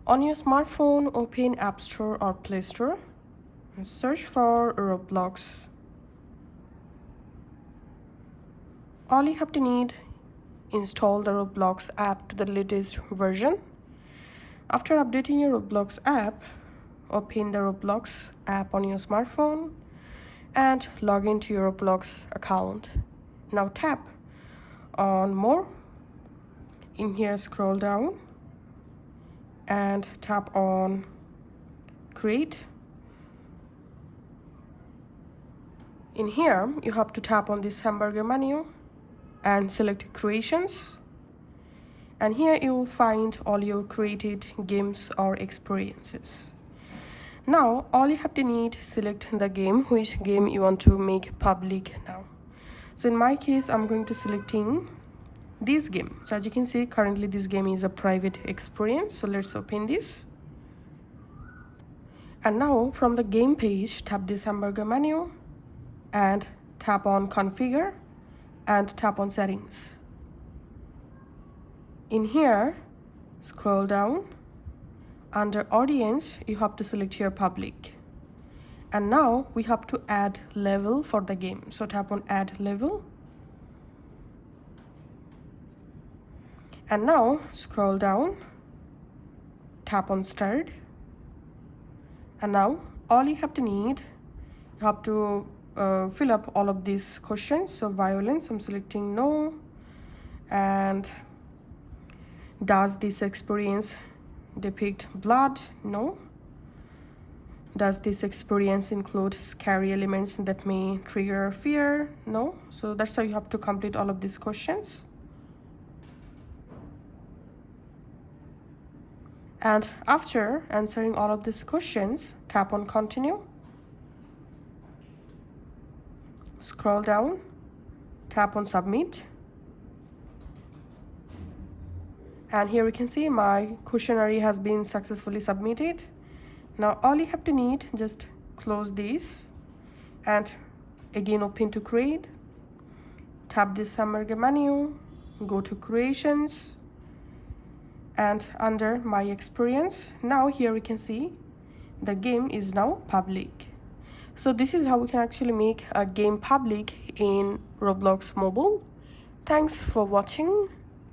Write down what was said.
On your smartphone, open App Store or Play Store and search for Roblox. All you have to need, install the Roblox app to the latest version. After updating your Roblox app, open the Roblox app on your smartphone and log into your Roblox account. Now tap on More. In here, scroll down and tap on Create. In here, you have to tap on this hamburger menu and select Creations. And here you will find all your created games or experiences. Now, all you have to need, select the game, which game you want to make public now. So in my case, I'm going to selecting this game. So as you can see, currently this game is a private experience. So let's open this. And now from the game page, tap this hamburger menu and tap on Configure and tap on Settings. In here, scroll down. Under Audience, you have to select here Public. And now we have to add level for the game. So tap on Add Level. And now scroll down, tap on Start. And now all you have to need, you have to fill up all of these questions. So violence, I'm selecting no. And does this experience depict blood? No. Does this experience include scary elements that may trigger fear? No. So that's how you have to complete all of these questions. And after answering all of these questions, tap on Continue. Scroll down, tap on Submit. And here we can see my questionnaire has been successfully submitted. Now all you have to need, just close this and again open to Create. Tap this hamburger menu, go to Creations. And under My Experience, now here we can see the game is now public. So this is how we can actually make a game public in Roblox Mobile. Thanks for watching.